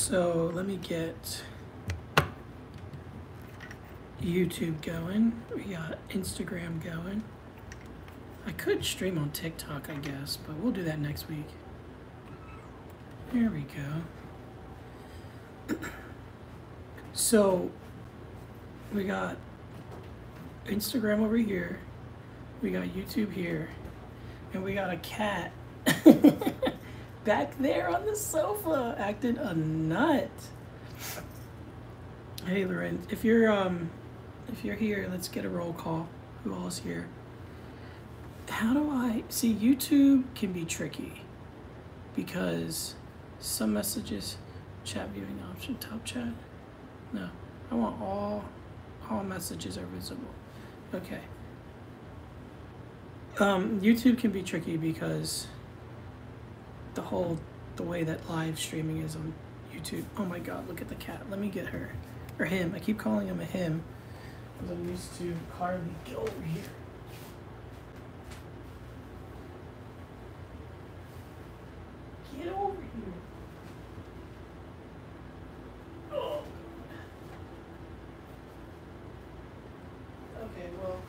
So let me get YouTube going. We got Instagram going. I could stream on TikTok, I guess, but we'll do that next week. There we go. So we got Instagram over here. We got YouTube here. And we got a cat back there on the sofa acting a nut. Hey Loren, if you're here, let's get a roll call. Who all is here? How do I see? YouTube can be tricky because some messages, chat viewing option, top chat. No, I want all messages are visible. Okay. YouTube can be tricky because the way that live streaming is on YouTube. Oh my God, look at the cat. Let me get her. Or him. I keep calling him a him because I'm used to Carly. Get over here. Get over here. Oh. Okay, well,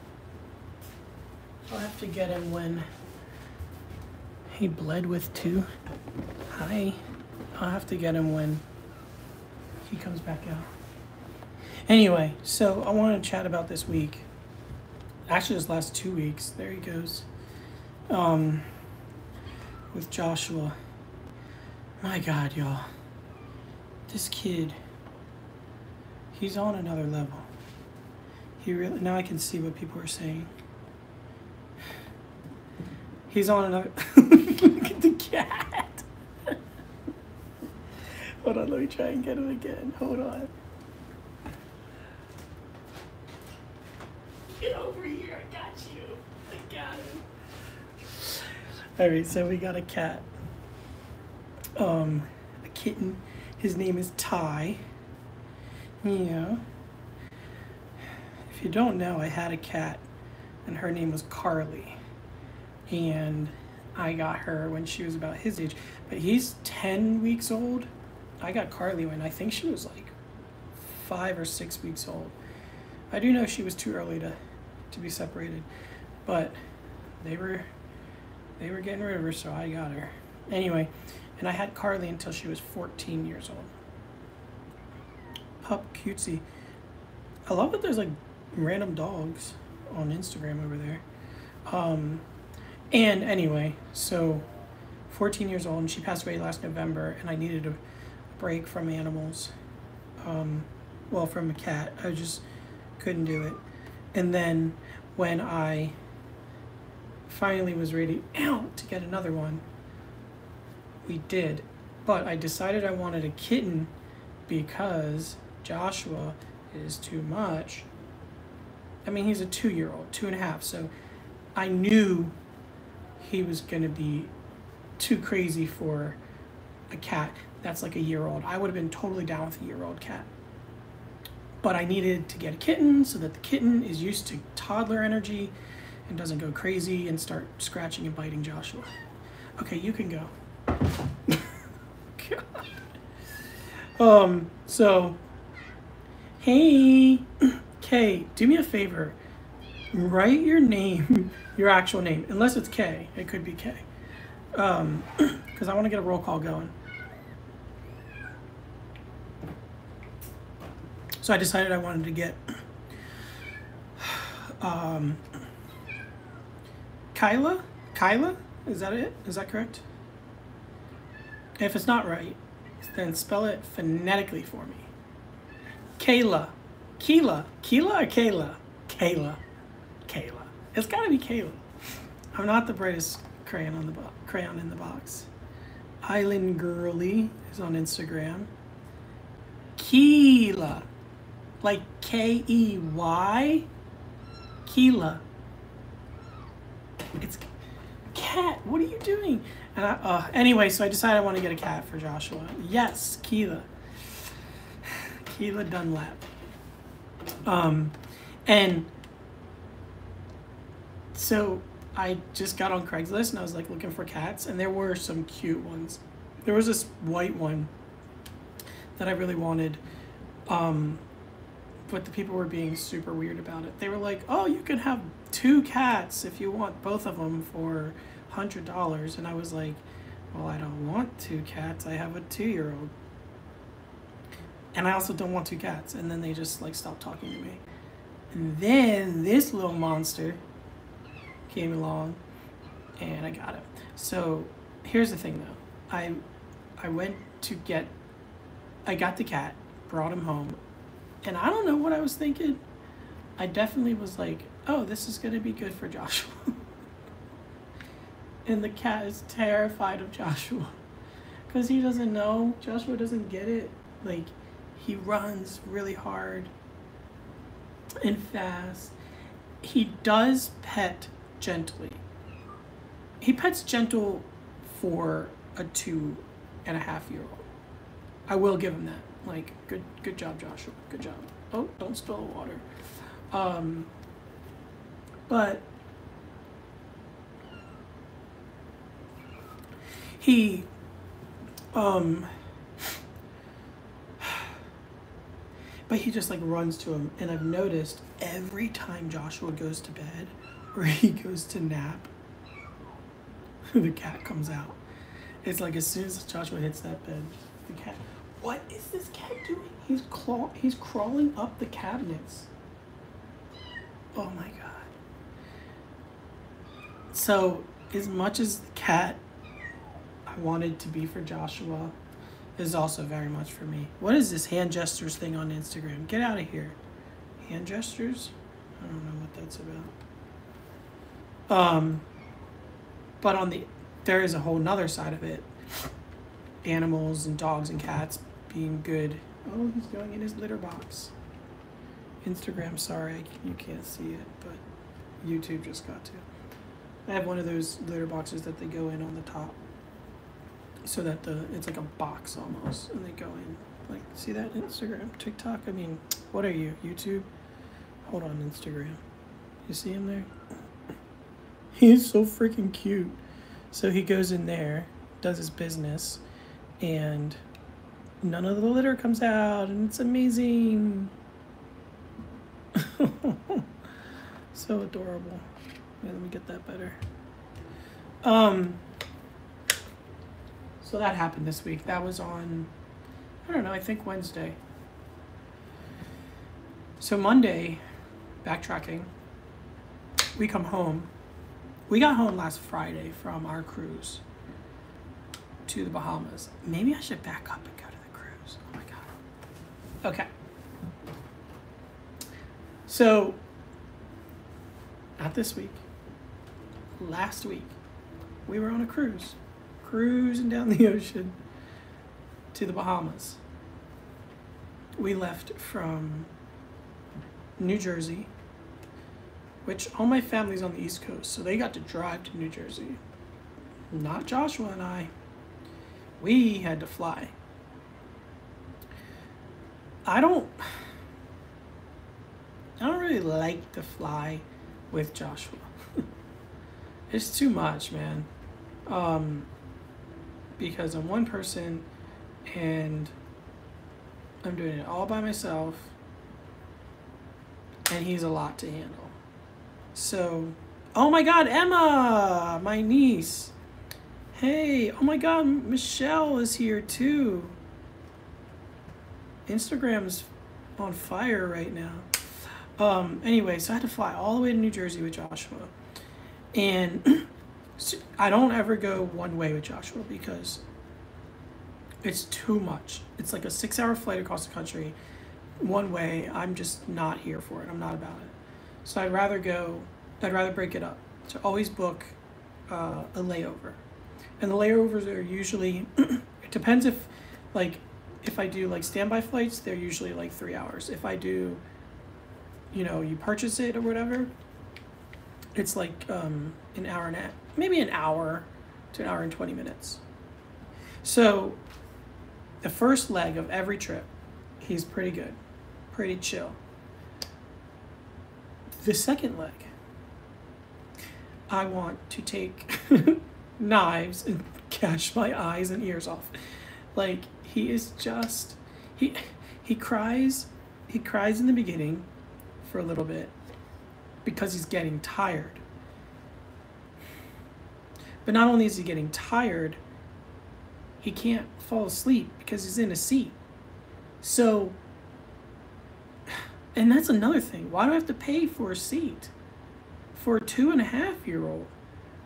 I'll have to get him when he bled with two. Hi. I'll have to get him when he comes back out. Anyway, so I want to chat about this week. Actually, this last 2 weeks. There he goes. With Joshua. My God, y'all. This kid, he's on another level. He really, now I can see what people are saying. He's on another, look at the cat. Hold on, let me try and get him again. Hold on. Get over here, I got you. I got him. All right, so we got a cat. A kitten. His name is Ty. Yeah. If you don't know, I had a cat, and her name was Carly. And I got her when she was about his age. But he's 10 weeks old. I got Carly when I think she was like 5 or 6 weeks old. I do know she was too early to be separated. But they were getting rid of her, so I got her. Anyway, and I had Carly until she was 14 years old. Pup cutesy. I love that there's like random dogs on Instagram over there. And anyway, so 14 years old, and she passed away last November, and I needed a break from animals. Well, from a cat. I just couldn't do it. And then when I finally was ready to get another one, we did. But I decided I wanted a kitten because Joshua is too much. I mean, he's a 2-year-old, 2.5, so I knew he was gonna be too crazy for a cat that's like a year-old. I would have been totally down with a year-old cat. But I needed to get a kitten so that the kitten is used to toddler energy and doesn't go crazy and start scratching and biting Joshua. Okay, you can go. God. So, hey, Kay, do me a favor. Write your name, your actual name, unless it's Kay. It could be Kay. Because I want to get a roll call going. So I decided I wanted to get Kyla? Kyla? Is that it? Is that correct? If it's not right, then spell it phonetically for me. Kayla. Keela. Keela or Kayla? Kayla. Kayla. It's gotta be Kayla. I'm not the brightest crayon in the box. Island Girly is on Instagram. Keela. Like K-E-Y? Keela. It's cat. What are you doing? And anyway, so I decided I want to get a cat for Joshua. Yes, Keela. Keela Dunlap. And so I just got on Craigslist and I was like looking for cats, and there were some cute ones. There was this white one that I really wanted. But the people were being super weird about it. They were like, oh, you can have 2 cats if you want both of them for $100. And I was like, well, I don't want 2 cats. I have a 2-year-old. And I also don't want 2 cats. And then they just like stopped talking to me. And then this little monster came along and I got him. So here's the thing though. I went to get, I got the cat, brought him home. And I don't know what I was thinking. I definitely was like, oh, this is going to be good for Joshua. And the cat is terrified of Joshua. Because he doesn't know. Joshua doesn't get it. Like, he runs really hard and fast. He does pet gently. He pets gentle for a 2.5-year-old. I will give him that. Like, good job, Joshua. Good job. Oh, don't spill the water. But he, but he just like runs to him, and I've noticed every time Joshua goes to bed or he goes to nap, the cat comes out. It's like as soon as Joshua hits that bed, the cat. What is this cat doing? He's crawling up the cabinets. Oh my god. So, as much as the cat I wanted to be for Joshua is also very much for me. What is this hand gestures thing on Instagram? Get out of here. Hand gestures? I don't know what that's about. But there is a whole nother side of it. Animals and dogs and cats being good. Oh, he's going in his litter box. Instagram, sorry, you can't see it, but YouTube just got to. I have one of those litter boxes that they go in on the top, so that it's like a box almost, and they go in. Like, see that? Instagram, TikTok. I mean, what are you? YouTube? Hold on, Instagram. You see him there? He's so freaking cute. So he goes in there, does his business, and none of the litter comes out, and it's amazing. So adorable. Yeah, let me get that better. So that happened this week. That was on, I don't know, I think Wednesday. So Monday, backtracking, we come home. We got home last Friday from our cruise to the Bahamas. Maybe I should back up and go to the cruise. Oh my god. Okay. So, not this week. Last week, we were on a cruise. Cruising down the ocean to the Bahamas. We left from New Jersey, which all my family's on the East Coast, so they got to drive to New Jersey. Not Joshua and I. We had to fly. I don't really like to fly with Joshua. It's too much, man. Because I'm one person and I'm doing it all by myself, and he's a lot to handle. So, oh my god, Emma, my niece. Hey, oh my god, Michelle is here too. Instagram's on fire right now. Anyway, so I had to fly all the way to New Jersey with Joshua. And I don't ever go one way with Joshua because it's too much. It's like a 6-hour flight across the country, one way. I'm just not here for it. I'm not about it. So I'd rather break it up. So always book a layover. And the layovers are usually, it depends if I do like standby flights, they're usually like 3 hours. If I do, you purchase it or whatever, it's like an hour and a half, maybe an hour to an hour and 20 minutes. So the first leg of every trip, he's pretty good, pretty chill. The second leg, I want to take knives and catch my eyes and ears off. Like, he is just, he he cries in the beginning for a little bit because he's getting tired. But not only is he getting tired, he can't fall asleep because he's in a seat. So, and that's another thing. Why do I have to pay for a seat for a 2.5-year-old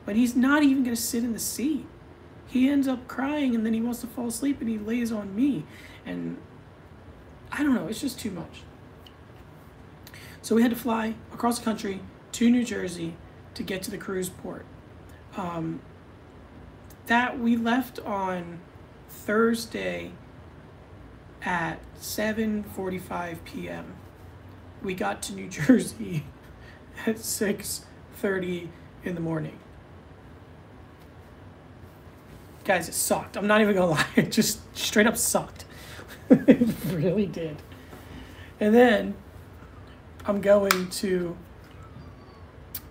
when he's not even going to sit in the seat? He ends up crying and then he wants to fall asleep and he lays on me. And I don't know, it's just too much. So we had to fly across the country to New Jersey to get to the cruise port. That we left on Thursday at 7:45 p.m. We got to New Jersey at 6:30 in the morning. Guys, it sucked. I'm not even gonna lie. It just straight up sucked. It really did. And then we're going to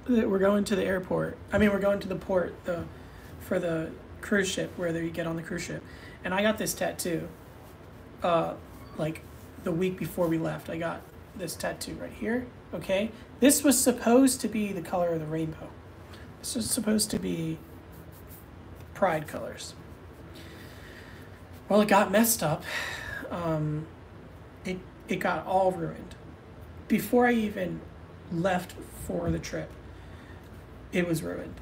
the airport. I mean, we're going to the port for the cruise ship where you get on the cruise ship. And I got this tattoo. Like the week before we left, I got this tattoo right here. Okay, this was supposed to be the color of the rainbow. This was supposed to be pride colors. Well, it got messed up. It got all ruined before I even left for the trip. It was ruined.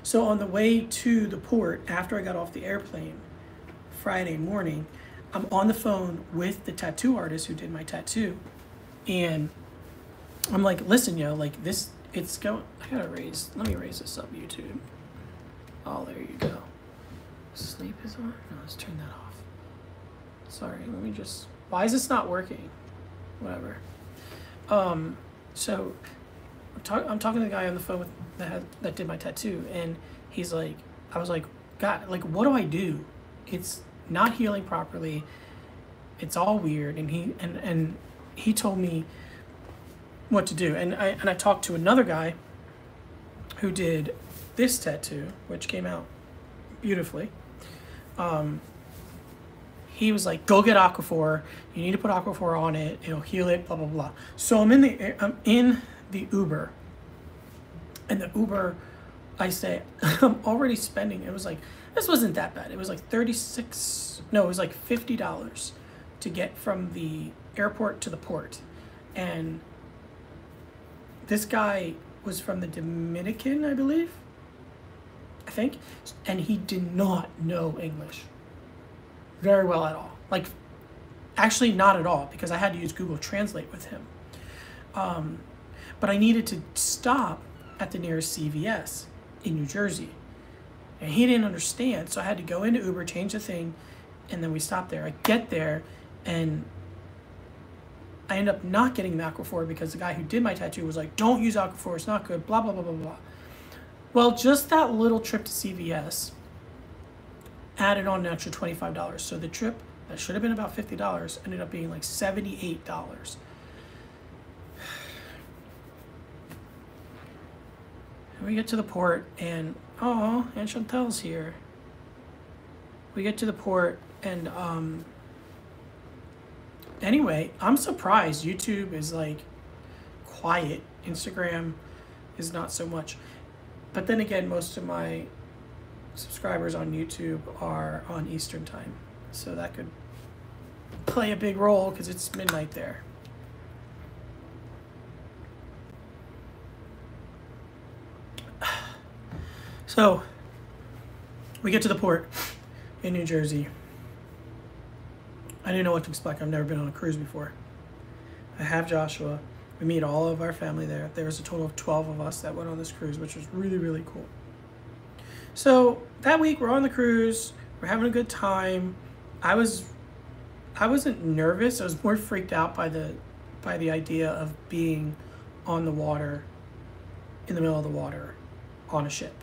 So on the way to the port, after I got off the airplane Friday morning, I'm on the phone with the tattoo artist who did my tattoo, and I'm like, listen, yo, like this, it's going, let me raise this up, YouTube. Oh, there you go. Sleep is on? No, let's turn that off. Sorry, let me just, why is this not working? Whatever. So I'm talking to the guy on the phone that did my tattoo, and he's like, I was like, God, like, what do I do? It's not healing properly. It's all weird. And he told me what to do. And I talked to another guy who did this tattoo, which came out beautifully. He was like, go get Aquaphor. You need to put Aquaphor on it. It'll heal it, blah, blah, blah. So I'm in the Uber. And the Uber, I say, I'm already spending, it was like, this wasn't that bad. It was like it was like $50 to get from the airport to the port. And this guy was from the Dominican, I believe, I think. And he did not know English very well at all. Like, actually not at all, because I had to use Google Translate with him. But I needed to stop at the nearest CVS in New Jersey. And he didn't understand, so I had to go into Uber, change the thing, and then we stopped there. I get there, and I end up not getting the Aquaphor because the guy who did my tattoo was like, don't use Aquaphor, it's not good, blah, blah, blah, blah, blah. Well, just that little trip to CVS added on an extra $25. So the trip that should have been about $50 ended up being like $78. And we get to the port, and oh, Aunt Chantel's here. We get to the port, and anyway, I'm surprised. YouTube is like quiet. Instagram is not so much. But then again, most of my subscribers on YouTube are on Eastern time, so that could play a big role because it's midnight there. So we get to the port in New Jersey. I didn't know what to expect. I've never been on a cruise before. I have Joshua. We meet all of our family there. There was a total of 12 of us that went on this cruise, which was really, really cool. So that week we're on the cruise. We're having a good time. I wasn't nervous. I was more freaked out by the idea of being on the water, in the middle of the water, on a ship.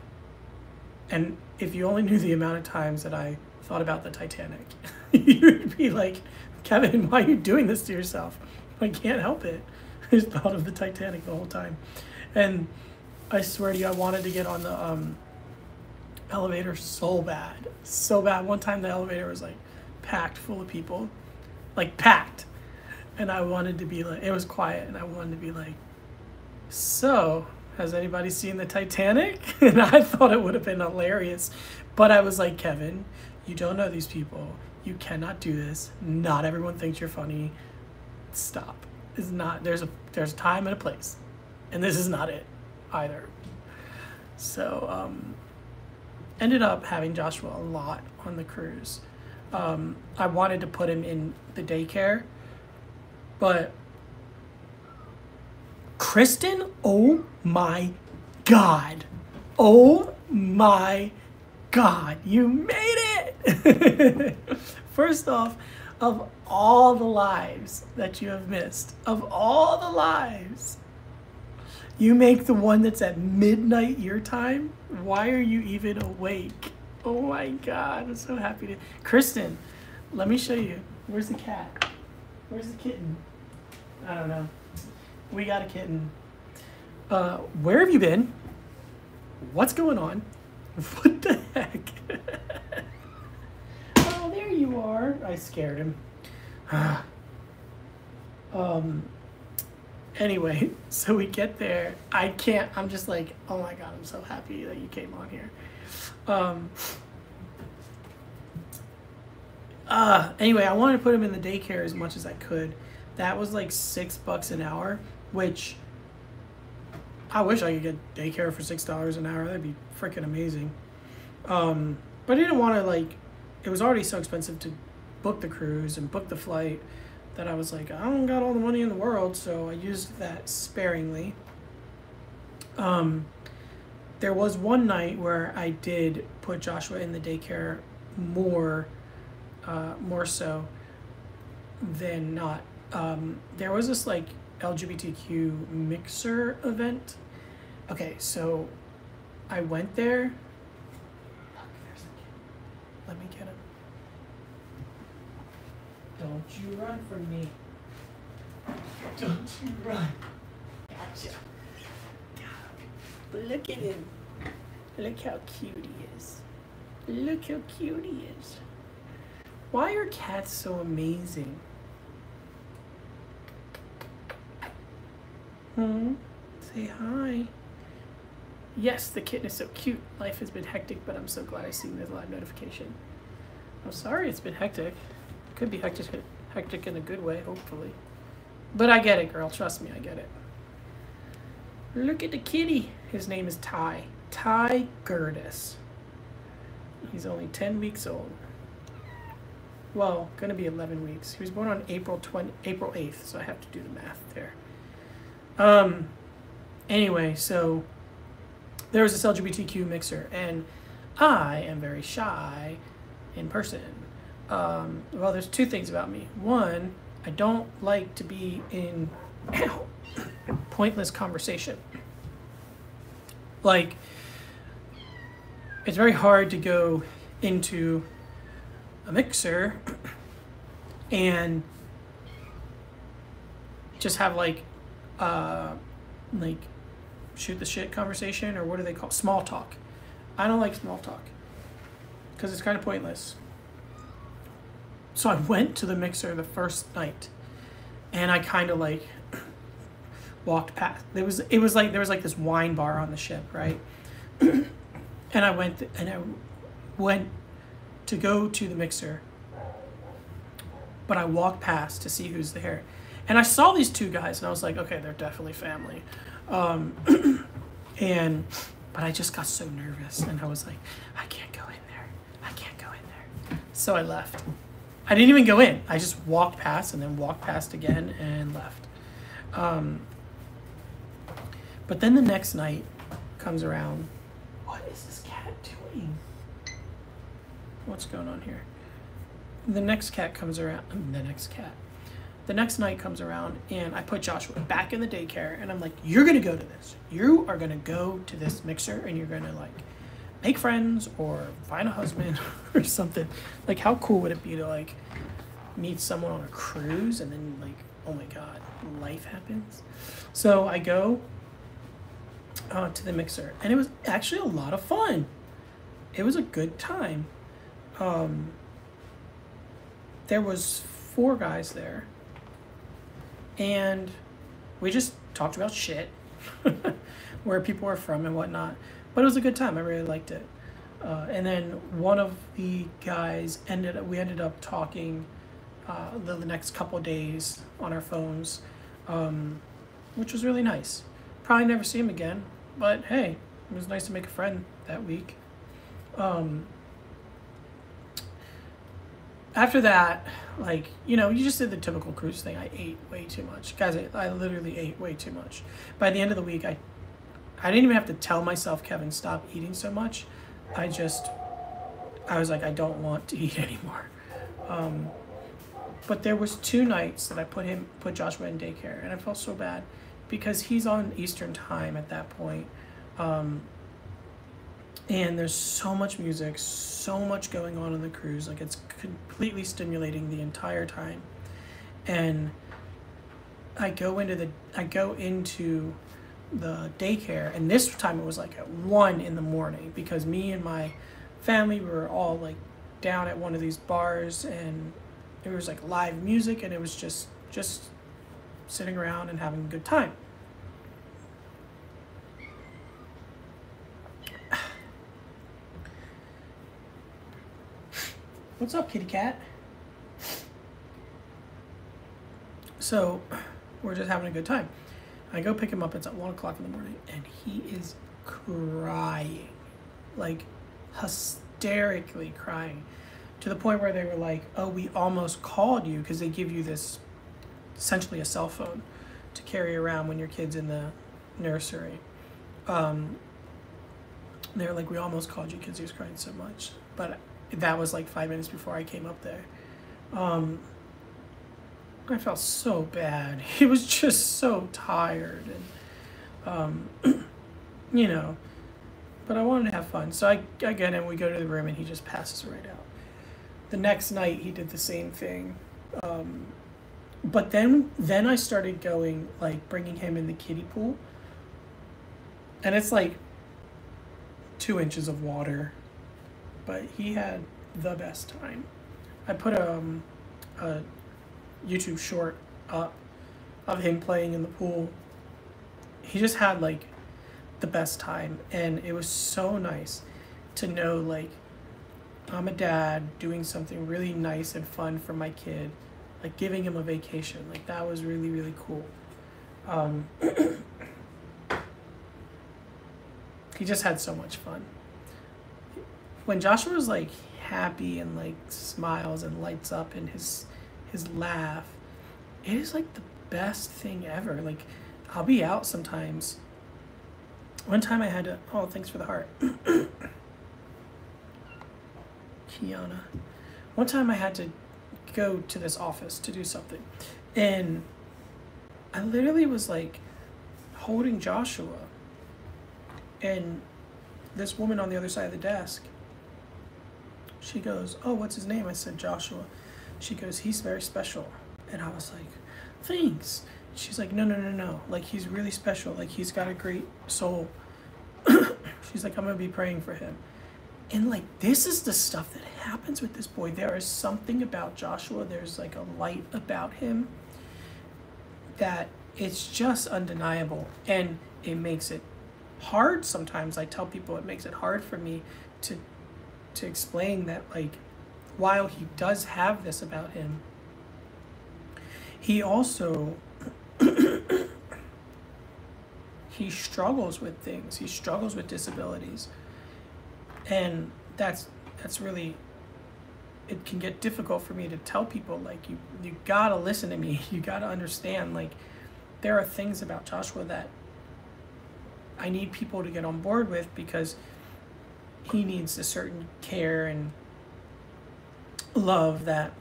And if you only knew the amount of times that I thought about the Titanic, you'd be like, Kevin, why are you doing this to yourself? I can't help it. I just thought of the Titanic the whole time. And I swear to you, I wanted to get on the elevator so bad. So bad. One time the elevator was like packed full of people, like packed. And I wanted to be like, it was quiet, and I wanted to be like, so, has anybody seen the Titanic? And I thought it would have been hilarious. But I was like, Kevin, you don't know these people. You cannot do this. Not everyone thinks you're funny. Stop. It's not, there's a time and a place. And this is not it either. So, ended up having Joshua a lot on the cruise. I wanted to put him in the daycare, but Kristen, oh my God. Oh my God, you made it! First off, of all the lives that you have missed, of all the lives, you make the one that's at midnight your time? Why are you even awake? Oh my God, I'm so happy to. Kristen, let me show you. Where's the cat? Where's the kitten? I don't know. We got a kitten. Where have you been? What's going on? What the heck? Oh, there you are. I scared him. Anyway, so we get there. I'm just like, oh my God, I'm so happy that you came on here. Anyway, I wanted to put him in the daycare as much as I could. That was like $6 an hour, which I wish I could get daycare for $6 an hour. That'd be freaking amazing. But I didn't want to, like, it was already so expensive to book the cruise and book the flight that I was like, I don't got all the money in the world, so I used that sparingly. There was one night where I did put Joshua in the daycare more so than not. There was this like LGBTQ mixer event. Okay, so I went there. Look, there's a kid. Let me get him. Don't you run from me. Don't you run. Gotcha. Look at him. Look how cute he is. Look how cute he is. Why are cats so amazing? Say hi. Yes, the kitten is so cute. Life has been hectic, but I'm so glad I seen the live notification. I'm sorry it's been hectic. Could be hectic in a good way, hopefully. But I get it, girl. Trust me, I get it. Look at the kitty. His name is Ty. Ty Gerdes. He's only 10 weeks old. Well, gonna be 11 weeks. He was born on April 8th, so I have to do the math there. Anyway, so there was this LGBTQ mixer, and I am very shy in person. Well, there's two things about me. One, I don't like to be in pointless conversation. Like, it's very hard to go into a mixer and just have like shoot the shit conversation, or what do they call small talk? I don't like small talk because it's kind of pointless. So I went to the mixer the first night, and I kind of like walked past. It was like there was like this wine bar on the ship, right? And I went to go to the mixer, but I walked past to see who's there, and I saw these two guys, and I was like, okay, they're definitely family. But I just got so nervous, and I was like, I can't go in there. I can't go in there. So I left. I didn't even go in. I just walked past and then walked past again and left. But then the next night comes around. What is this cat doing? What's going on here? The next cat comes around. The next night comes around, and I put Joshua back in the daycare, and I'm like, you're going to go to this. You are going to go to this mixer, and you're going to, like, make friends or find a husband or something. Like, how cool would it be to, like, meet someone on a cruise, and then, like, oh my God, life happens. So I go to the mixer, and it was actually a lot of fun. It was a good time. there was 4 guys there, and we just talked about shit, where people are from and whatnot. But it was a good time. I really liked it. And then one of the guys we ended up talking the next couple days on our phones, which was really nice. Probably never see him again, but hey, it was nice to make a friend that week. After that, like, you know, you just did the typical cruise thing. I ate way too much. Guys, I literally ate way too much. By the end of the week, I didn't even have to tell myself, Kevin, stop eating so much. I was like, I don't want to eat anymore. But there was 2 nights that I put Joshua in daycare, and I felt so bad because he's on Eastern time at that point. And there's so much music, so much going on the cruise. Like, it's completely stimulating the entire time. And I go into the daycare, and this time it was like at 1 in the morning because me and my family were all like down at one of these bars, and it was like live music, and it was just sitting around and having a good time. What's up, kitty cat? So we're just having a good time. I go pick him up. It's at 1 o'clock in the morning, and he is crying, like hysterically crying, to the point where they were like, "Oh, we almost called you," because they give you this, essentially a cell phone, to carry around when your kid's in the nursery. They were like, "We almost called you because he was crying so much," but that was like 5 minutes before I came up there. I felt so bad. He was just so tired, and you know, but I wanted to have fun. So I get him, we go to the room, and he just passes right out. The next night he did the same thing. But then I started going, like, bringing him in the kiddie pool, and it's like 2 inches of water, but he had the best time. I put a YouTube short up of him playing in the pool. He just had like the best time, and it was so nice to know, like, I'm a dad doing something really nice and fun for my kid, like giving him a vacation. Like, that was really, really cool. He just had so much fun. When Joshua was like happy and like smiles and lights up in his laugh, it is like the best thing ever. Like, I'll be out sometimes. One time I had to, oh, thanks for the heart. Kiana. One time I had to go to this office to do something, and I literally was like holding Joshua, and this woman on the other side of the desk, she goes, "Oh, what's his name?" I said, "Joshua." She goes, "He's very special." And I was like, "Thanks." She's like, no. Like, he's really special. Like, he's got a great soul. She's like, "I'm going to be praying for him." And like, this is the stuff that happens with this boy. There is something about Joshua. There's like a light about him that it's just undeniable. And it makes it hard sometimes. I tell people it makes it hard for me to explain that, like, while he does have this about him, he also he struggles with things. He struggles with disabilities, and that's really, it can get difficult for me to tell people, like, you gotta listen to me. You gotta understand, like, there are things about Joshua that I need people to get on board with, because he needs a certain care and love that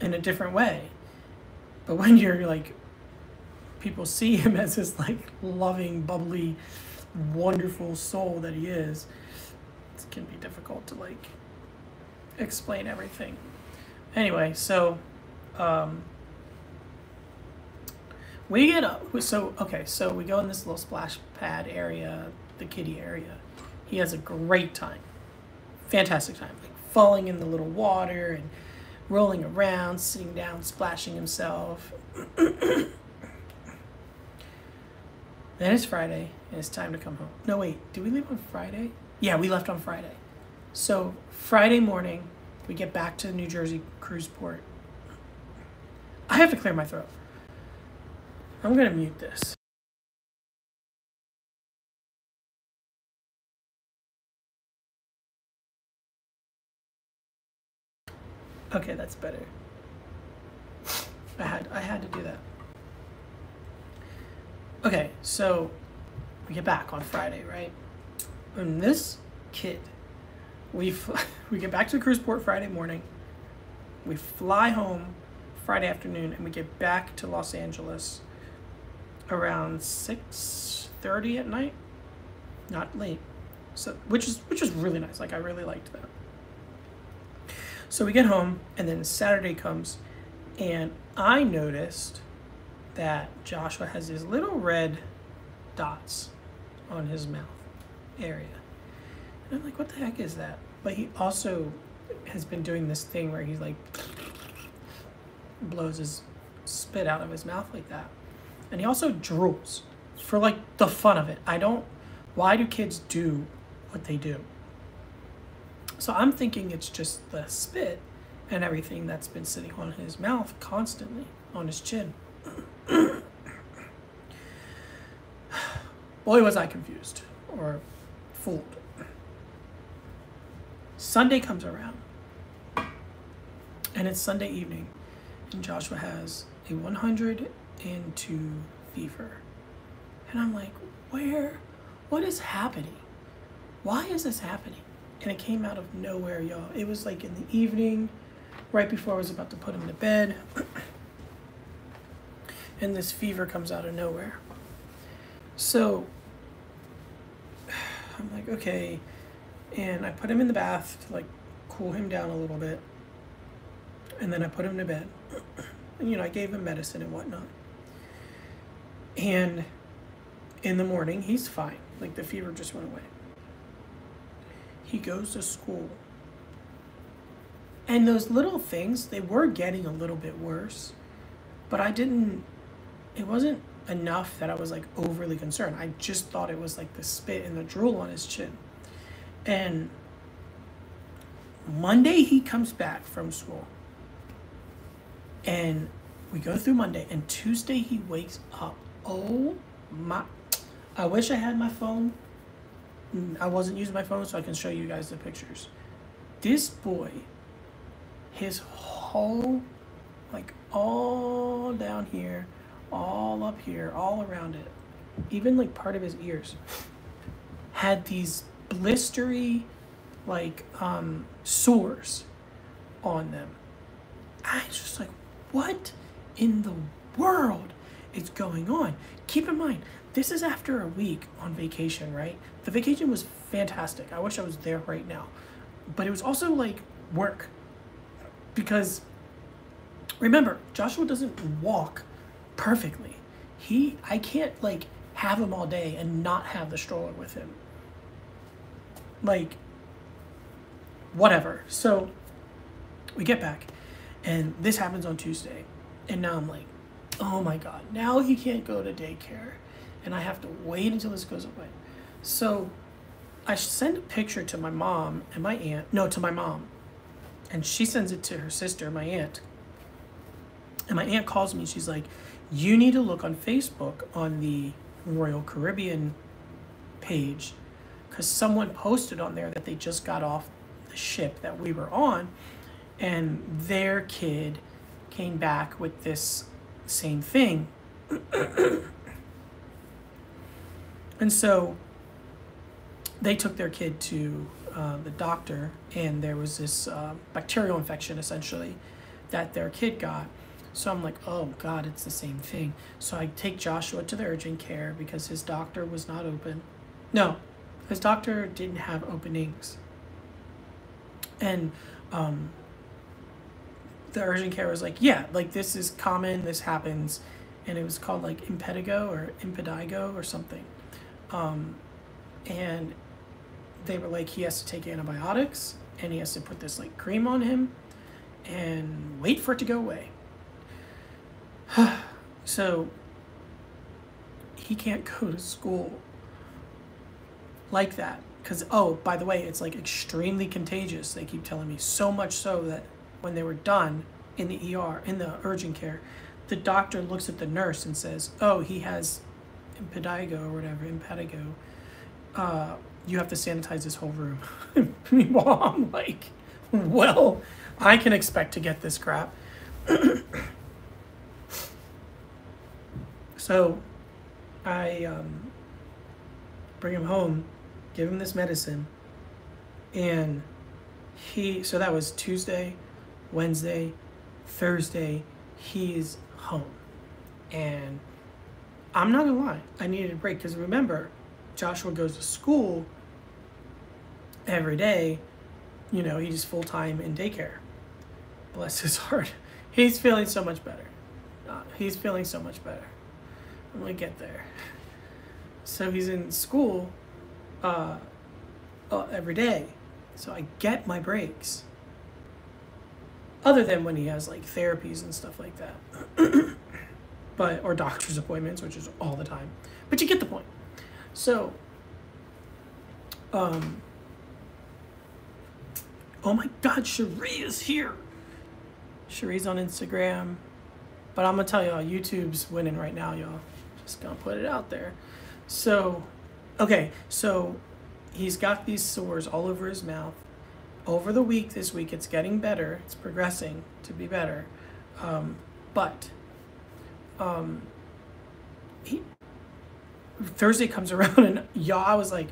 in a different way. But when you're like, people see him as this like loving, bubbly, wonderful soul that he is, it can be difficult to like explain everything. Anyway, so we get up, so we go in this little splash pad area, the kiddie area. He has a great time, fantastic time, like falling in the little water and rolling around, sitting down, splashing himself. Then it's Friday, and it's time to come home. No, wait, did we leave on Friday? Yeah, we left on Friday. So Friday morning, we get back to the New Jersey cruise port. I have to clear my throat. I'm gonna mute this. Okay, that's better. I had to do that. Okay, so we get back on Friday, right? And this kid, we get back to the cruise port Friday morning. We fly home Friday afternoon, and we get back to Los Angeles around 6:30 at night. Not late, so which is really nice. Like, I really liked that. So we get home, and then Saturday comes, and I noticed that Joshua has these little red dots on his mouth area. And I'm like, what the heck is that? But he also has been doing this thing where he's like blows his spit out of his mouth like that. And he also drools for like the fun of it. Why do kids do what they do? So I'm thinking it's just the spit and everything that's been sitting on his mouth constantly, on his chin. Boy, was I confused or fooled. Sunday comes around, and it's Sunday evening, and Joshua has a 102 fever. And I'm like, what is happening? Why is this happening? And it came out of nowhere, y'all. It was like in the evening, right before I was about to put him to bed. And this fever comes out of nowhere. So I'm like, okay. And I put him in the bath to like cool him down a little bit. And then I put him to bed. And, I gave him medicine and whatnot. And in the morning, he's fine. Like, the fever just went away. He goes to school. And those little things, they were getting a little bit worse. But it wasn't enough that I was like overly concerned. I just thought it was like the spit and the drool on his chin. And Monday he comes back from school. And we go through Monday, and Tuesday he wakes up. Oh my, I wish I had my phone. I wasn't using my phone, so I can show you guys the pictures. This boy, his whole, like all down here, all up here, all around it, even like part of his ears, had these blistery, like, sores on them. I was just like, what in the world is going on? Keep in mind, this is after a week on vacation, right? The vacation was fantastic. I wish I was there right now. But it was also like work. Because remember, Joshua doesn't walk perfectly. I can't like have him all day and not have the stroller with him. Like, whatever. So we get back, and this happens on Tuesday. And now I'm like, oh my God, now he can't go to daycare. And I have to wait until this goes away. So I send a picture to my mom and my aunt. No, to my mom. And she sends it to her sister, my aunt. And my aunt calls me. She's like, you need to look on Facebook on the Royal Caribbean page, because someone posted on there that they just got off the ship that we were on, and their kid came back with this same thing. And so they took their kid to the doctor, and there was this bacterial infection, essentially, that their kid got. So I'm like, oh God, it's the same thing. So I take Joshua to the urgent care because his doctor was not open. No, his doctor didn't have openings. And the urgent care was like, yeah, like this is common, this happens. And it was called like impetigo or something. And they were like, he has to take antibiotics, and he has to put this like cream on him. and wait for it to go away. So he can't go to school like that because, oh, by the way, it's like extremely contagious. They keep telling me, so much so that when they were done in the ER, in the urgent care, the doctor looks at the nurse and says, oh, he has impetigo or whatever, impetigo. You have to sanitize this whole room. Meanwhile, I'm like, well, I can expect to get this crap. So I bring him home, give him this medicine, and so that was Tuesday, Wednesday, Thursday, he's home. And I'm not gonna lie, I needed a break because remember, Joshua goes to school every day, you know, he's full-time in daycare. Bless his heart. He's feeling so much better. He's feeling so much better. I'm gonna get there. So he's in school every day. So I get my breaks. Other than when he has like therapies and stuff like that. Or doctor's appointments, which is all the time. But you get the point. So, oh my God, Cherie is here. Cherie's on Instagram. But I'm gonna tell y'all, YouTube's winning right now, y'all. Just gonna put it out there. So, okay, so he's got these sores all over his mouth. Over the week, this week, it's getting better. It's progressing to be better. Thursday comes around and y'all, I was like,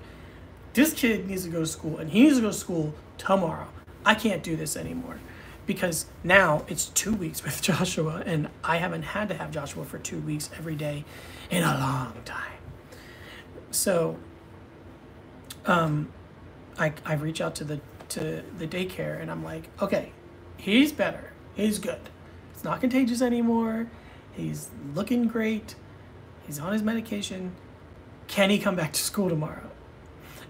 this kid needs to go to school and he needs to go to school tomorrow. I can't do this anymore because now it's 2 weeks with Joshua and I haven't had to have Joshua for 2 weeks every day in a long time. So I reach out to the daycare and I'm like, okay, he's better. He's good. It's not contagious anymore. He's looking great. He's on his medication. Can he come back to school tomorrow?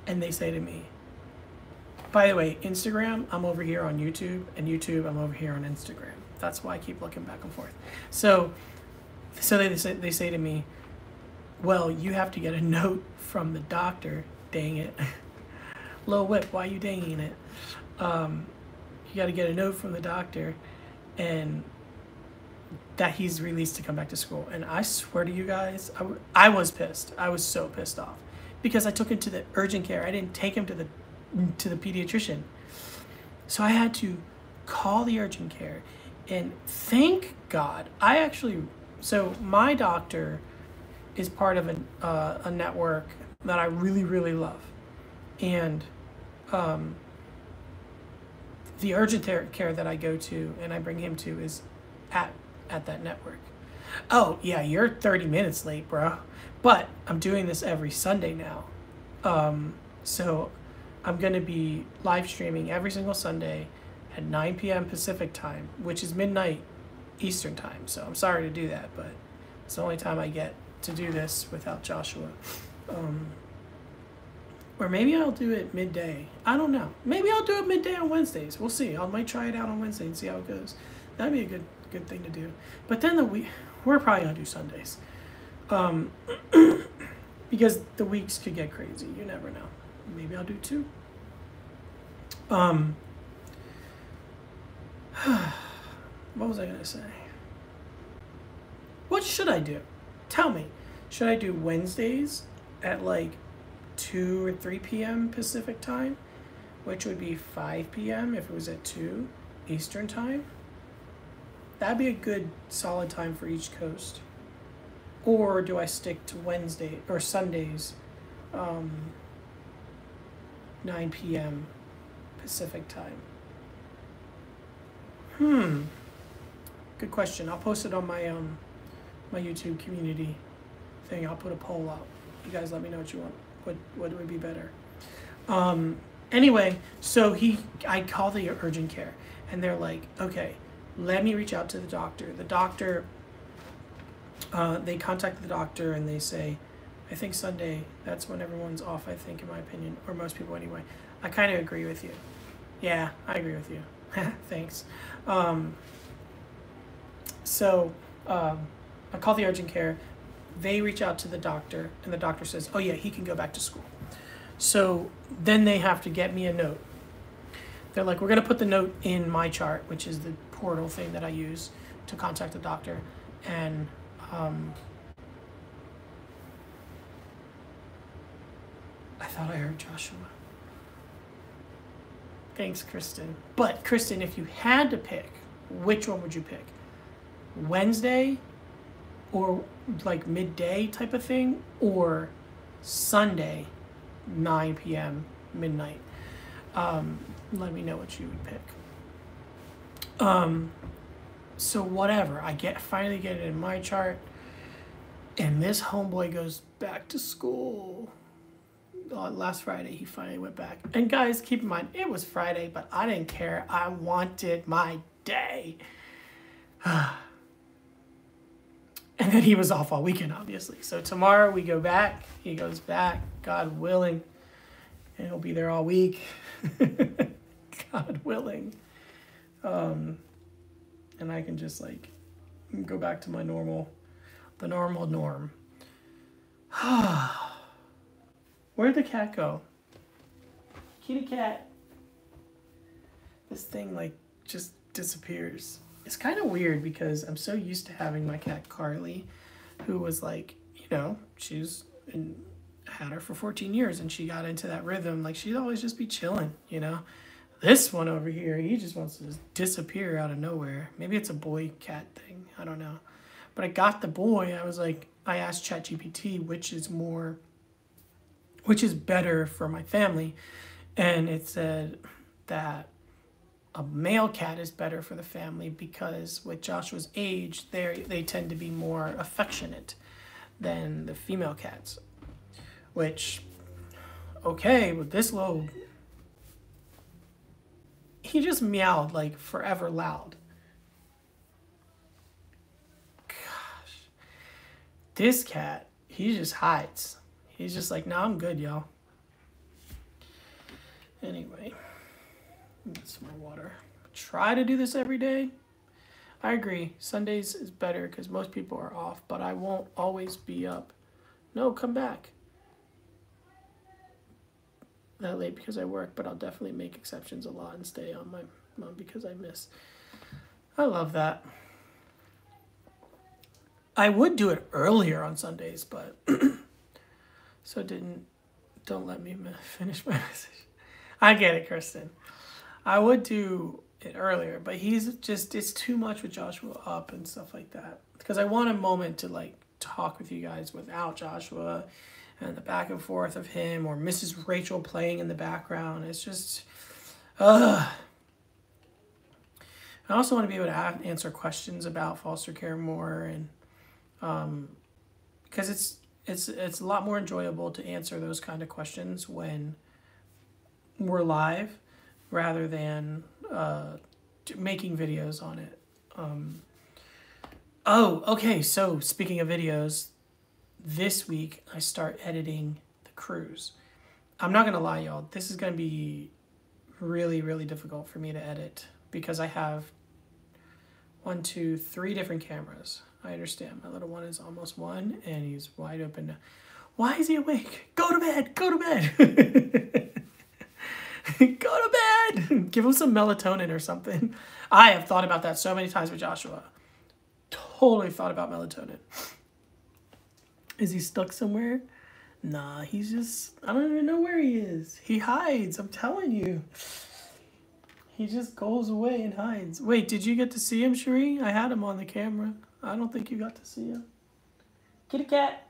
And they say to me, by the way, Instagram, I'm over here on YouTube, and YouTube, I'm over here on Instagram. That's why I keep looking back and forth. So they say to me, well, you have to get a note from the doctor. Dang it. Lil Whip, why are you danging it? You got to get a note from the doctor and that he's released to come back to school. And I swear to you guys, I was pissed. I was so pissed off because I took him to the urgent care. I didn't take him to the pediatrician. So I had to call the urgent care and thank God. So my doctor is part of a network that I really, really love. And the urgent care that I go to and I bring him to is at that network. Oh, yeah, you're 30 minutes late, bro. But I'm doing this every Sunday now. So I'm going to be live streaming every single Sunday at 9 p.m. Pacific time, which is midnight Eastern time. So I'm sorry to do that, but it's the only time I get to do this without Joshua. Or maybe I'll do it midday. I don't know. Maybe I'll do it midday on Wednesdays. We'll see. I might try it out on Wednesday and see how it goes. That'd be a good thing to do. But then we're probably gonna do Sundays, because the weeks could get crazy. You never know. Maybe I'll do 2. What was I gonna say? What should I do? Tell me. Should I do Wednesdays at like 2 or 3 p.m. Pacific time, which would be 5 p.m. if it was at 2 Eastern time? That'd be a good solid time for each coast. Or do I stick to Wednesday or Sundays, 9 p.m. Pacific time? Good question. I'll post it on my my YouTube community thing. I'll put a poll out. You guys let me know what you want. What would be better? Anyway, so I call the urgent care and they're like, okay, let me reach out to the doctor. The doctor, they contact the doctor and they say, I think Sunday, that's when everyone's off, I think, in my opinion, or most people anyway. I kind of agree with you. Yeah, I agree with you. Thanks. Um, so I call the urgent care. They reach out to the doctor, and the doctor says, oh, yeah, he can go back to school. So then they have to get me a note. They're like, we're going to put the note in my chart, which is the portal thing that I use to contact the doctor. And I thought I heard Joshua. Thanks, Kristen. But, Kristen, if you had to pick, which one would you pick? Wednesday or like midday type of thing, or Sunday 9 p.m. midnight? Let me know what you would pick. So whatever, finally get it in my chart, and this homeboy goes back to school. Last Friday he finally went back. And guys, keep in mind, it was Friday, but I didn't care. I wanted my day. And then he was off all weekend, obviously. So tomorrow we go back. He goes back, God willing. And he'll be there all week. God willing. And I can just like go back to my norm. Where'd the cat go? Kitty cat. This thing like just disappears. It's kind of weird because I'm so used to having my cat Carly, who was like, you know, had her for 14 years and she got into that rhythm. Like she'd always just be chilling, you know. This one over here, he just wants to just disappear out of nowhere. Maybe it's a boy cat thing. I don't know. But I got the boy. I was like, I asked ChatGPT, which is better for my family. And it said that a male cat is better for the family because with Joshua's age, they tend to be more affectionate than the female cats. Which, okay, with this little, he just meowed like forever loud. Gosh. This cat, he just hides. He's just like, nah, I'm good, y'all. Anyway, get some more water. Try to do this every day. I agree. Sundays is better because most people are off, but I won't always be up. No, come back. That late because I work, but I'll definitely make exceptions a lot and stay on my mom because I miss. I love that. I would do it earlier on Sundays, but so don't let me finish my message. I get it, Kristen. I would do it earlier, but it's too much with Joshua up and stuff like that. Because I want a moment to like talk with you guys without Joshua and the back and forth of him or Mrs. Rachel playing in the background. It's just, I also want to be able to answer questions about foster care more, and because it's a lot more enjoyable to answer those kind of questions when we're live rather than making videos on it. Oh, okay, so speaking of videos, this week I start editing the cruise. I'm not gonna lie, y'all, this is gonna be really, really difficult for me to edit because I have 3 different cameras. I understand, my little one is almost 1 and he's wide open now. Why is he awake? Go to bed, go to bed. Go to bed. Give him some melatonin or something. I have thought about that so many times with Joshua. Totally thought about melatonin. Is he stuck somewhere? Nah, he's just, I don't even know where he is. He hides, I'm telling you. He just goes away and hides. Wait, did you get to see him, Cherie? I had him on the camera. I don't think you got to see him. Kitty cat.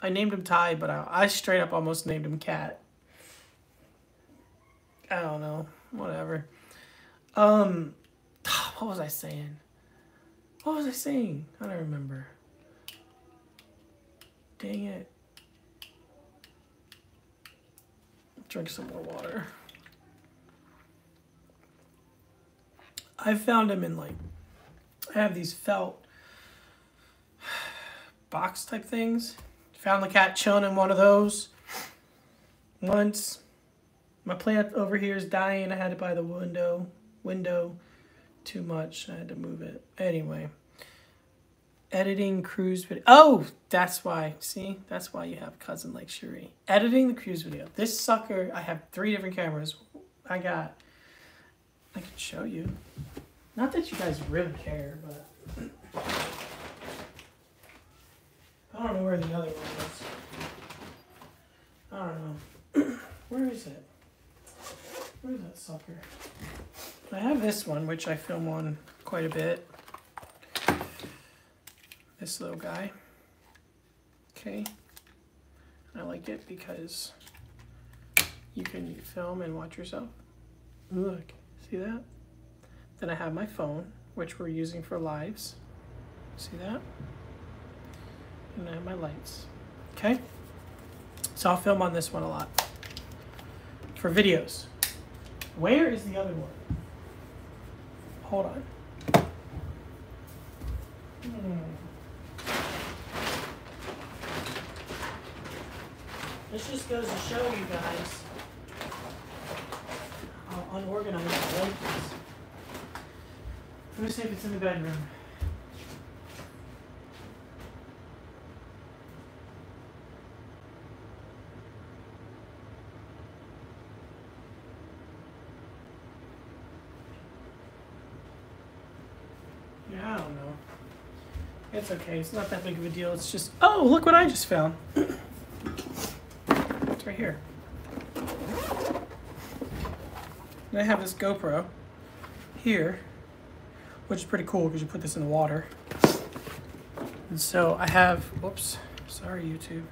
I named him Ty, but I straight up almost named him Cat. I don't know. Whatever. What was I saying? What was I saying? I don't remember. Dang it. Drink some more water. I found him in like, I have these felt box type things. Found the cat chilling in one of those once. My plant over here is dying. I had to buy the window too much. I had to move it. Anyway. Editing cruise video. Oh, that's why. See? That's why you have cousin like Cherie. Editing the cruise video. This sucker, I have 3 different cameras. I can show you. Not that you guys really care, but I don't know where the other one is. I don't know. Where is it? Where's that sucker? I have this one, which I film on quite a bit. This little guy. Okay. I like it because you can film and watch yourself. Look, see that? Then I have my phone, which we're using for lives. See that? And I have my lights. Okay? So I'll film on this one a lot. For videos. Where is the other one? Hold on. This just goes to show you guys how unorganized my life is. Let me see if it's in the bedroom. Yeah, I don't know. It's okay. It's not that big of a deal. It's just... Oh, look what I just found. It's right here. And I have this GoPro here, which is pretty cool because you put this in the water. And so I have... Whoops. Sorry, YouTube.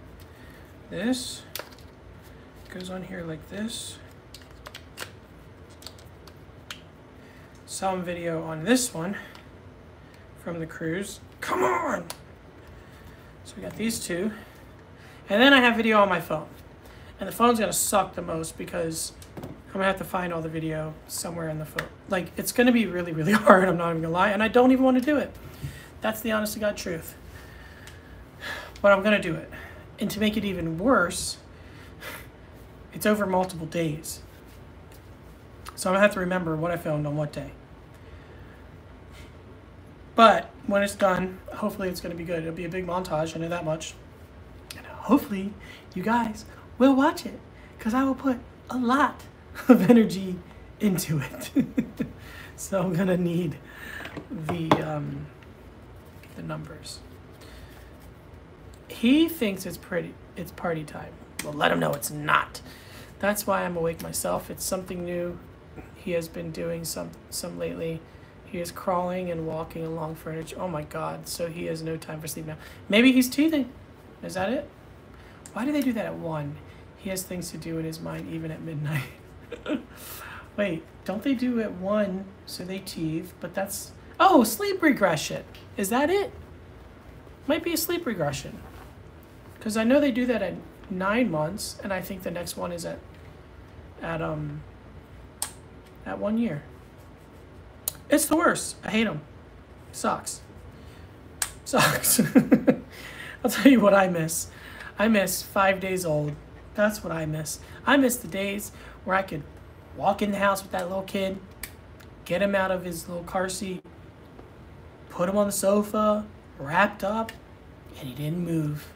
This goes on here like this. Some video on this one from the cruise. Come on! So we got these two. And then I have video on my phone. And the phone's gonna suck the most because I'm gonna have to find all the video somewhere in the phone. Like, it's gonna be really, really hard, I'm not even gonna lie, and I don't even wanna do it. That's the honest to God truth. But I'm gonna do it. And to make it even worse, it's over multiple days. So I'm gonna have to remember what I filmed on what day. But when it's done, hopefully it's gonna be good. It'll be a big montage, I know that much. And hopefully you guys will watch it, because I will put a lot of energy into it. So I'm gonna need the numbers. He thinks it's party time. Well, let him know it's not. That's why I'm awake myself. It's something new. He has been doing some lately. He is crawling and walking along furniture. Oh my God, so he has no time for sleep now. Maybe he's teething. Is that it? Why do they do that at 1? He has things to do in his mind even at midnight. Wait, don't they do at 1 so they teeth? But that's... Oh, sleep regression. Is that it? Might be a sleep regression. Because I know they do that at 9 months, and I think the next one is at 1 year. It's the worst. I hate them. Sucks. Sucks. I'll tell you what I miss. I miss 5 days old. That's what I miss. I miss the days where I could walk in the house with that little kid, get him out of his little car seat, put him on the sofa, wrapped up, and he didn't move.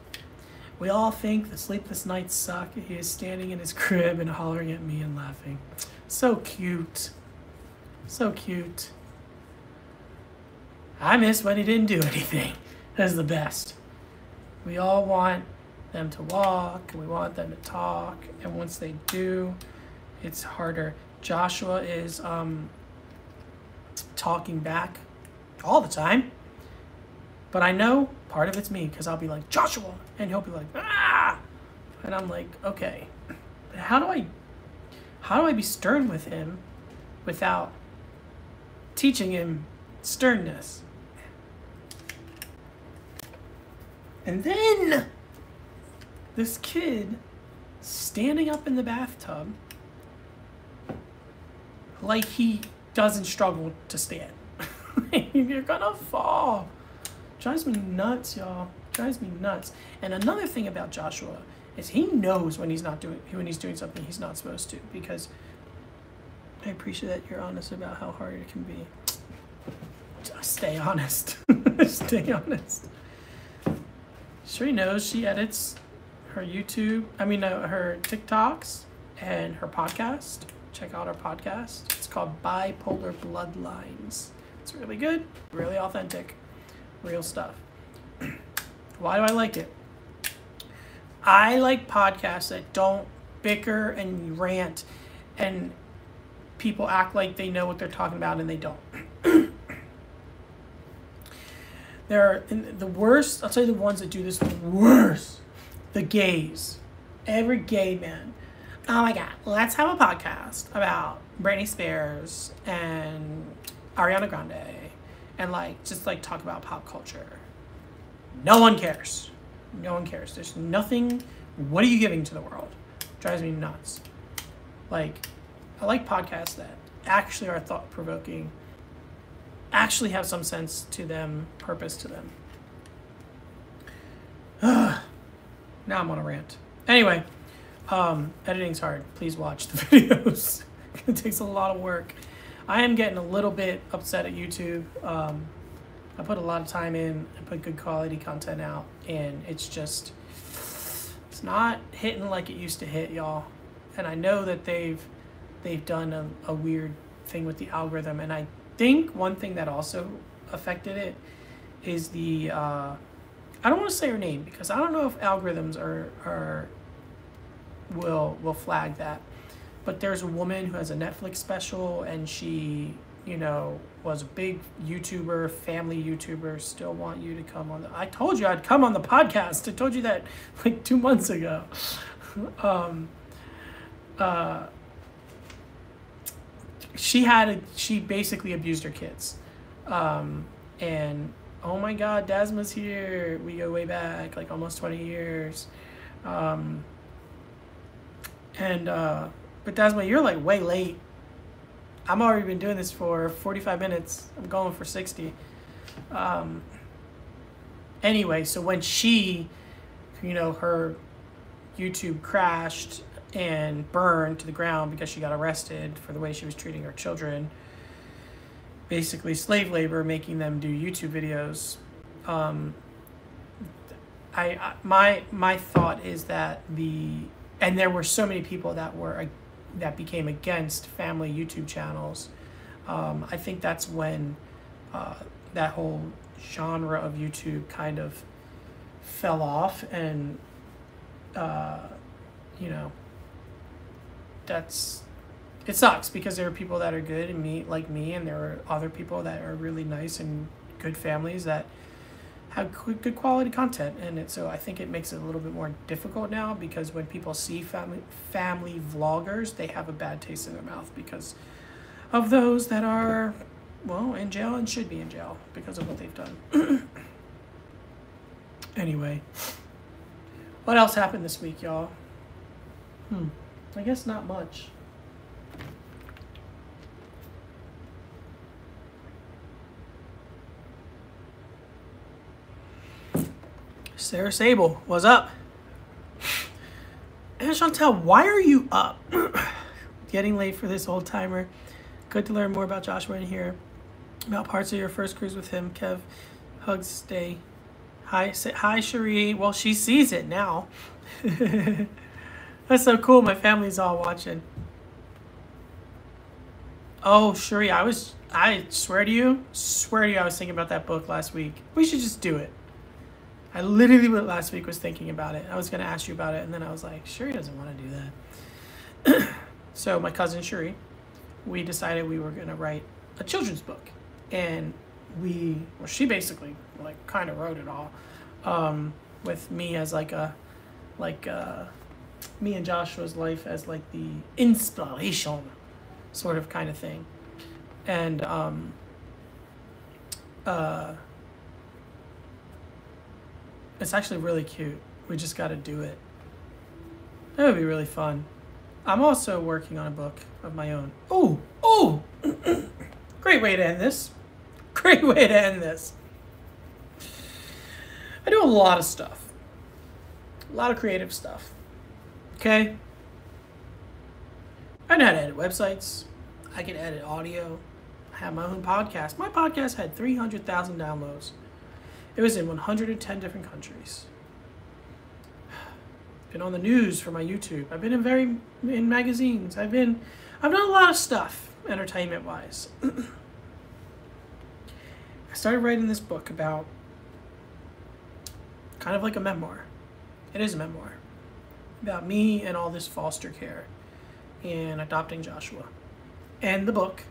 We all think the sleepless nights suck. He is standing in his crib and hollering at me and laughing. So cute. So cute. I miss when he didn't do anything. That's the best. We all want them to walk, and we want them to talk, and once they do, it's harder. Joshua is talking back all the time, but I know part of it's me, because I'll be like, Joshua, and he'll be like, ah, and I'm like, okay, but how do I be stern with him without teaching him sternness? And then this kid standing up in the bathtub like he doesn't struggle to stand. You're gonna fall. Drives me nuts, y'all. Drives me nuts. And another thing about Joshua is he knows when he's doing something he's not supposed to, because I appreciate that you're honest about how hard it can be. Just stay honest. Stay honest. She knows she edits her her TikToks and her podcast. Check out our podcast. It's called Bipolar Bloodlines. It's really good, really authentic, real stuff. Why do I like it? I like podcasts that don't bicker and rant and people act like they know what they're talking about and they don't. There are the worst, I'll tell you the ones that do this the worst. The gays. Every gay man. Oh my God, let's have a podcast about Britney Spears and Ariana Grande and just talk about pop culture. No one cares. No one cares. There's nothing. What are you giving to the world? Drives me nuts. I like podcasts that actually are thought-provoking, actually have some sense to them, purpose to them. Now I'm on a rant. Anyway, editing's hard. Please watch the videos. It takes a lot of work. I am getting a little bit upset at YouTube. I put a lot of time in, I put good quality content out, and it's not hitting like it used to hit, y'all. And I know that they've done a weird thing with the algorithm, and I think one thing that also affected it is the I don't want to say her name because I don't know if algorithms will flag that, but there's a woman who has a Netflix special, and she was a big YouTuber, family YouTuber. Still want you to come on I told you I'd come on the podcast. I told you that 2 months ago. She basically abused her kids. And oh my God, Dasma's here. We go way back, almost 20 years. But Dasma, you're way late. I'm already been doing this for 45 minutes. I'm going for 60. Anyway, so when she, her YouTube crashed and burned to the ground because she got arrested for the way she was treating her children, basically slave labor, making them do YouTube videos. My thought is that and there were so many people that became against family YouTube channels. I think that's when that whole genre of YouTube kind of fell off, and it sucks because there are people that are good and like me, and there are other people that are really nice and good families that have good quality content. And so I think it makes it a little bit more difficult now, because when people see family vloggers, they have a bad taste in their mouth because of those that are, in jail and should be in jail because of what they've done. Anyway, what else happened this week, y'all? I guess not much. Sarah Sable, what's up? And Chantel, why are you up? Getting late for this old timer. Good to learn more about Joshua and hear about parts of your first cruise with him. Kev, hugs, stay. Hi, Cherie. Well, she sees it now. That's so cool. My family's all watching. Oh, Cherie, I swear to you, I was thinking about that book last week. We should just do it. I literally last week was thinking about it. I was going to ask you about it, and then I was like, Cherie doesn't want to do that. So my cousin Cherie, we decided we were going to write a children's book. And she basically kind of wrote it all, with me as me and Joshua's life as the inspiration sort of kind of thing. And it's actually really cute. We just got to do it. That would be really fun. I'm also working on a book of my own. Oh! Great way to end this. Great way to end this. I do a lot of stuff. A lot of creative stuff. Okay? I know how to edit websites. I can edit audio. I have my own podcast. My podcast had 300,000 downloads. It was in 110 different countries. Been on the news for my YouTube. I've been in magazines. I've done a lot of stuff, entertainment-wise. I started writing this book about kind of like a memoir. It is a memoir about me and all this foster care and adopting Joshua. And the book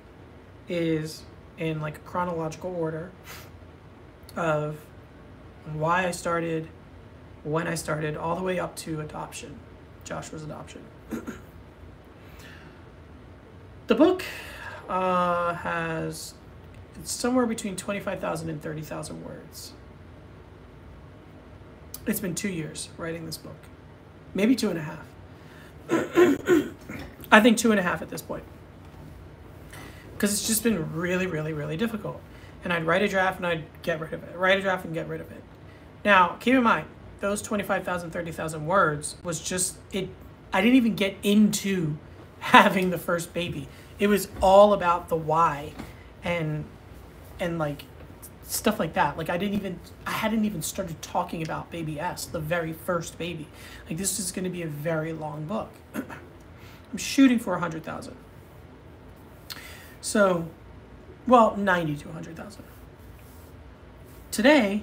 is in like a chronological order of why I started, when I started, all the way up to adoption, Joshua's adoption. The book it's somewhere between 25,000 and 30,000 words. It's been 2 years writing this book. Maybe 2.5. I think 2.5 at this point. Because it's just been really, really, really difficult. And I'd write a draft and I'd get rid of it. Write a draft and get rid of it. Now, keep in mind, those 25,000, 30,000 words was just it. I didn't even get into having the first baby. It was all about the why and like stuff like that. Like I hadn't even started talking about baby S, the very first baby. Like this is going to be a very long book. I'm shooting for 100,000. So, well, 90 to 100,000. Today,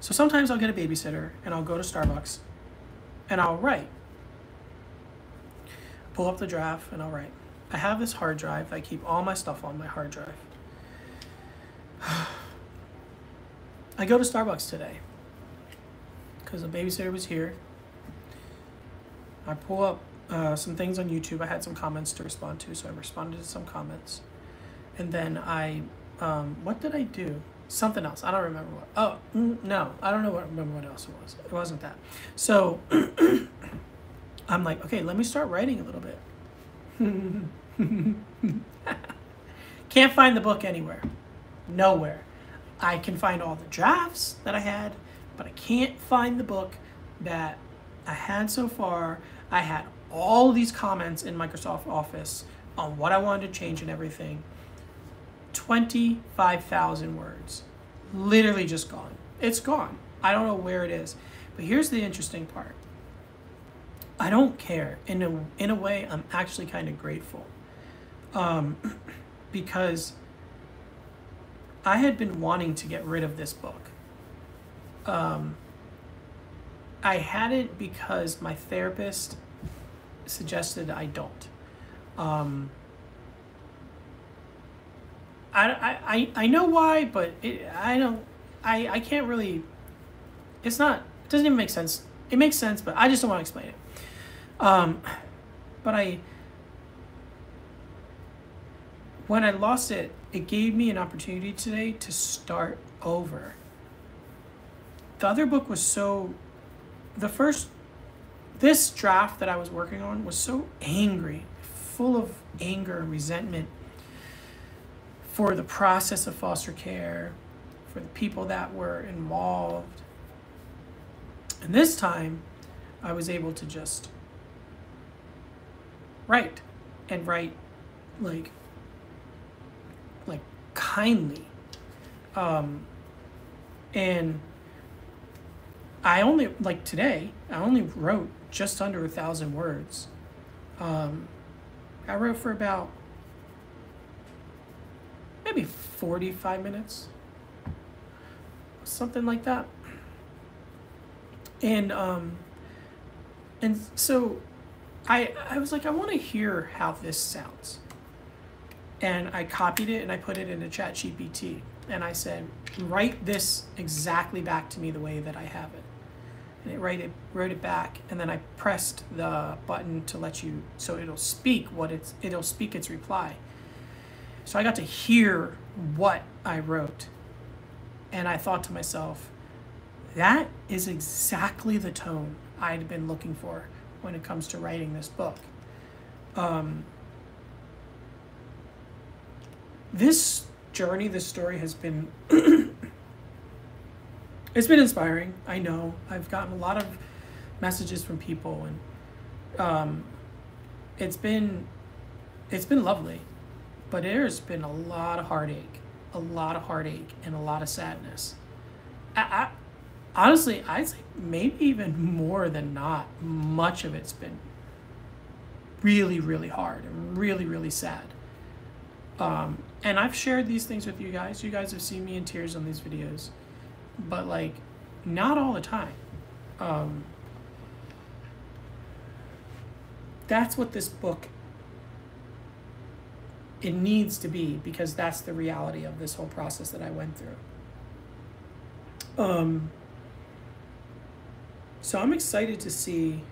so sometimes I'll get a babysitter and I'll go to Starbucks and I'll write. Pull up the draft and I'll write. I have this hard drive. I keep all my stuff on my hard drive. I go to Starbucks today because the babysitter was here. I pull up some things on YouTube. I had some comments to respond to, so I responded to some comments. And then what did I do? Something else. I don't remember what. Oh, no. I don't remember what else it was. It wasn't that. So I'm like, okay, let me start writing a little bit. Can't find the book anywhere. Nowhere. I can find all the drafts that I had, but I can't find the book that I had so far. I had all these comments in Microsoft Office on what I wanted to change and everything. 25,000 words. Literally just gone. It's gone. I don't know where it is. But here's the interesting part. I don't care. In a way, I'm actually kind of grateful. Because I had been wanting to get rid of this book. I had it because my therapist suggested I don't. I know why, but I can't really, it doesn't even make sense. It makes sense, but I just don't want to explain it. But when I lost it, it gave me an opportunity today to start over. The other book was this draft that I was working on was so angry, full of anger and resentment for the process of foster care, for the people that were involved. And this time, I was able to just write like kindly. And I only, today, I only wrote just under 1,000 words. I wrote for about maybe 45 minutes, something like that. And so I was like, I want to hear how this sounds. And I copied it and I put it into ChatGPT. And I said, write this exactly back to me the way that I have it. And it wrote it back. And then I pressed the button to let you, so it'll speak its reply. So I got to hear what I wrote. And I thought to myself, that is exactly the tone I'd been looking for when it comes to writing this book. This journey, this story has been, it's been inspiring. I know I've gotten a lot of messages from people, It's been lovely, but there's been a lot of heartache, and a lot of sadness. I honestly, I'd say maybe even more than not. Much of it's been really, really hard and really, really sad. And I've shared these things with you guys. You guys have seen me in tears on these videos, but like, not all the time. That's what this book, it needs to be, because that's the reality of this whole process that I went through. So I'm excited to see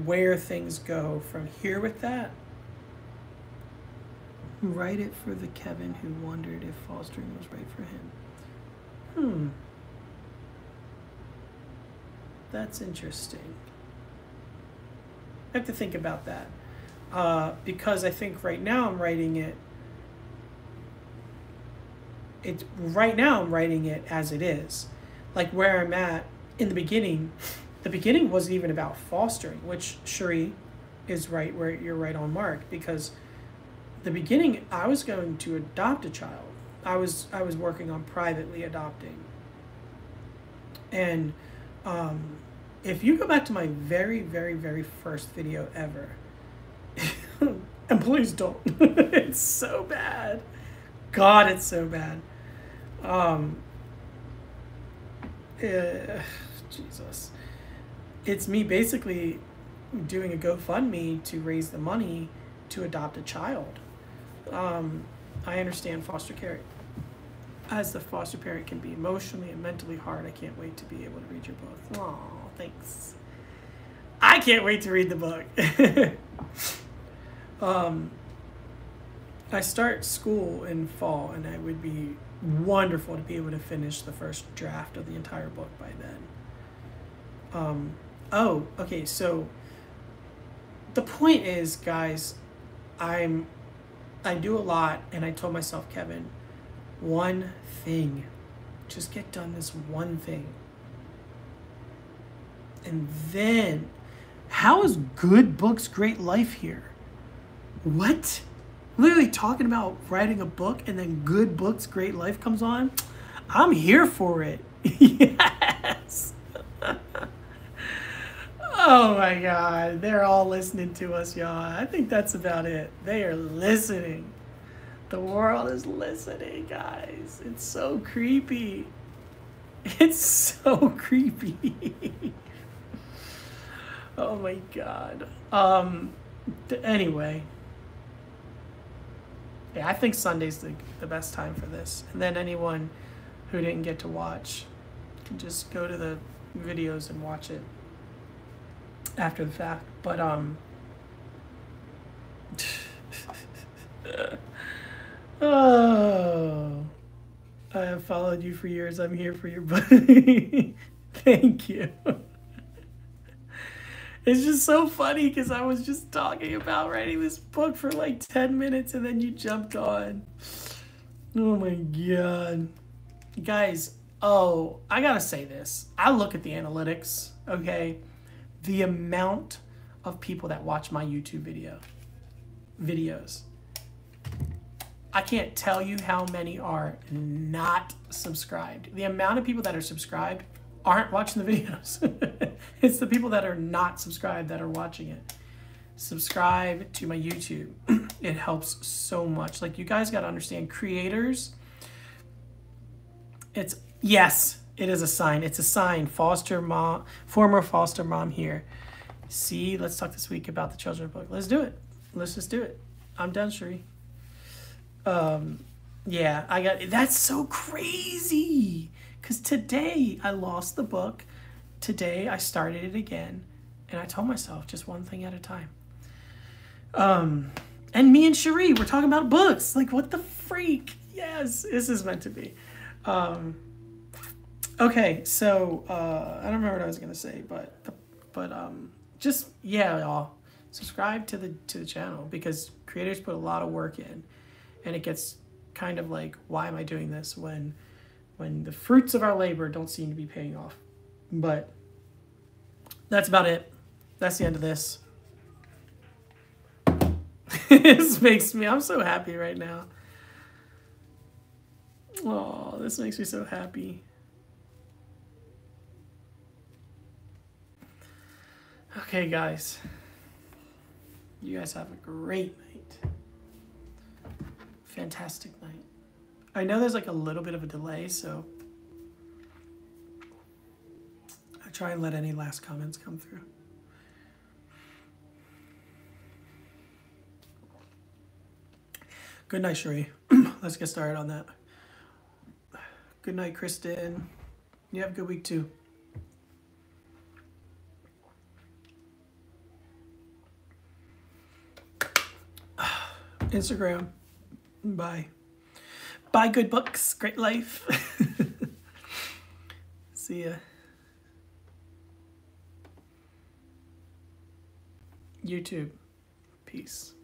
where things go from here with that. Write it for the Kevin who wondered if fostering was right for him. That's interesting. I have to think about that. Because I think right now I'm writing it. Right now I'm writing it as it is. Like where I'm at in the beginning wasn't even about fostering, which Cherie is right where you're right on mark, because the beginning I was going to adopt a child. I was working on privately adopting. And if you go back to my very, very, very first video ever, and please don't, it's so bad. God, it's so bad. Jesus. It's me basically doing a GoFundMe to raise the money to adopt a child. I understand foster care, as the foster parent, can be emotionally and mentally hard. I can't wait to be able to read your book. Aw, thanks. I can't wait to read the book. I start school in fall, and it would be wonderful to be able to finish the first draft of the entire book by then. Oh, okay, so the point is, guys, I do a lot, and I told myself, Kevin, one thing. Just get done this one thing. And then, how is good books, great life here? What? Literally talking about writing a book and then good books, great life comes on? I'm here for it. Yes. Oh my God. They're all listening to us, y'all. I think that's about it. They are listening. The world is listening, guys. It's so creepy. It's so creepy. Oh my God. Anyway. Yeah, I think Sunday's the best time for this. And then anyone who didn't get to watch can just go to the videos and watch it after the fact. But oh, I have followed you for years. I'm here for your buddy. Thank you. It's just so funny because I was just talking about writing this book for like 10 minutes and then you jumped on. Oh my God. Guys, oh, I gotta say this. I look at the analytics, okay? The amount of people that watch my YouTube videos. I can't tell you how many are not subscribed. The amount of people that are subscribed aren't watching the videos. It's the people that are not subscribed that are watching it. Subscribe to my YouTube. It helps so much. Like, you guys got to understand, creators, yes, it is a sign. It's a sign. Foster mom, former foster mom here. See, let's talk this week about the children's book. Let's do it. Let's just do it. I'm done, Cherie. Yeah, that's so crazy. Because today I lost the book. Today I started it again. And I told myself just one thing at a time. And me and Cherie, we're talking about books. Like, what the freak? Yes, this is meant to be. Okay, so I don't remember what I was gonna say, but just, yeah, y'all, subscribe to the channel, because creators put a lot of work in, and it gets kind of like, why am I doing this when the fruits of our labor don't seem to be paying off? But that's about it. that's the end of this. This makes me, I'm so happy right now. Oh, this makes me so happy. Okay, guys. You guys have a great night. Fantastic night. I know there's like a little bit of a delay, so I try and let any last comments come through. Good night, Sheree. Let's get started on that. Good night, Kristen. You have a good week too. Instagram. Bye. Buy good books. Great life. See ya. YouTube. Peace.